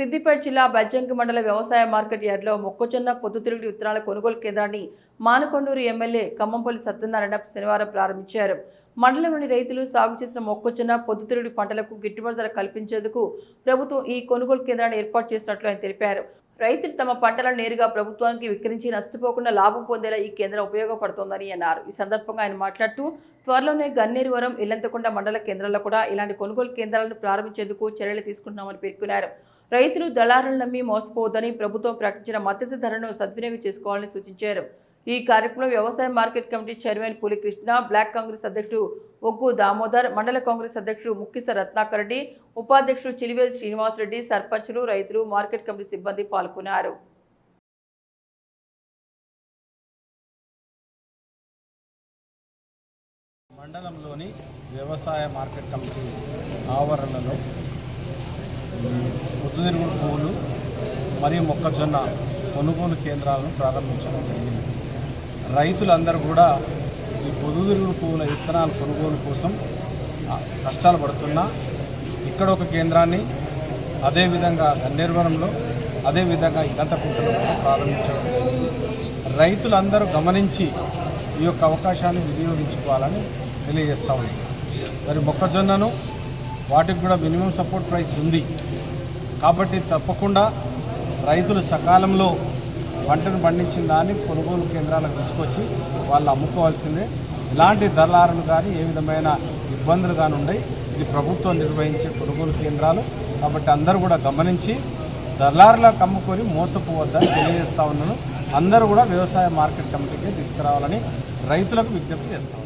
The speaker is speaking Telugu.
సిద్దిపేట జిల్లా బజ్జంకి మండల వ్యవసాయ మార్కెట్ యార్డ్లో మొక్కజొన్న పొద్దుతిరుగుడు విత్తనాల కొనుగోలు కేంద్రాన్ని మానకొండూరు ఎమ్మెల్యే ఖమ్మంపల్లి సత్యనారాయణ శనివారం ప్రారంభించారు. మండలంలోని రైతులు సాగు చేసిన మొక్కజొన్న పొద్దుతిరుగుడు పంటలకు గిట్టుబాటు ధర కల్పించేందుకు ప్రభుత్వం ఈ కొనుగోలు కేంద్రాన్ని ఏర్పాటు చేసినట్లు ఆయన తెలిపారు. రైతులు తమ పంటలను నేరుగా ప్రభుత్వానికి విక్రయించి నష్టపోకుండా లాభం పొందేలా ఈ కేంద్రం ఉపయోగపడుతోందని అన్నారు. ఈ సందర్భంగా ఆయన మాట్లాడుతూ త్వరలోనే గన్నేరువరం, ఇల్లంతకొండ మండల కేంద్రాల్లో కూడా ఇలాంటి కొనుగోలు కేంద్రాలను ప్రారంభించేందుకు చర్యలు తీసుకుంటున్నామని పేర్కొన్నారు. రైతులు దళారులను నమ్మి మోసపోవద్దని ప్రభుత్వం ప్రకటించిన మద్దతు ధరను సద్వినియోగం చేసుకోవాలని సూచించారు. ఈ కార్యక్రమంలో వ్యవసాయ market committee chairman Pulikrishna, block Congress అధ్యక్షుడు ఒగ్గు దామోదర్, మండల కాంగ్రెస్ అధ్యక్షుడు ముక్కిస రత్నాకర్ రెడ్డి, ఉపాధ్యక్షుడు చిలివేల్ శ్రీనివాసరెడ్డి, సర్పంచులు, రైతులు, మార్కెట్ కమిటీ సిబ్బంది పాల్గొన్నారు. మండలంలోని వ్యవసాయ మార్కెట్ కమిటీ ఆవరణలో పొద్దుతిరుగుడు పువ్వులు మరియు మొక్కజొన్న కొనుగోలు కేంద్రాలను ప్రారంభించడం జరిగింది. రైతులందరూ కూడా ఈ పొద్దుతిరుగుడు పువ్వుల విత్తనాల కొనుగోలు కోసం కష్టాలు పడుతున్నా ఇక్కడ ఒక కేంద్రాన్ని, అదేవిధంగా గన్నేరువరంలో, అదేవిధంగా ఇల్లంతకుంటలో కూడా ప్రారంభించడం జరిగింది. రైతులందరూ గమనించి ఈ యొక్క అవకాశాన్ని వినియోగించుకోవాలని తెలియజేస్తూ ఉంది. మరి మొక్కజొన్నను వాటికి కూడా మినిమం సపోర్ట్ ప్రైస్ ఉంది కాబట్టి తప్పకుండా రైతులు సకాలంలో పంటను పండించిన దాన్ని కొనుగోలు కేంద్రాలకు తీసుకొచ్చి వాళ్ళు అమ్ముకోవాల్సిందే. ఇలాంటి దళారులు కానీ ఏ విధమైన ఇబ్బందులు కానీ ఉన్నాయి. ఇది ప్రభుత్వం నిర్వహించే కొనుగోలు కేంద్రాలు కాబట్టి అందరూ కూడా గమనించి దళారులకు అమ్ముకొని మోసపోవద్దని తెలియజేస్తూ ఉన్నాను. అందరూ కూడా వ్యవసాయ మార్కెట్ కమిటీకి తీసుకురావాలని రైతులకు విజ్ఞప్తి చేస్తాం.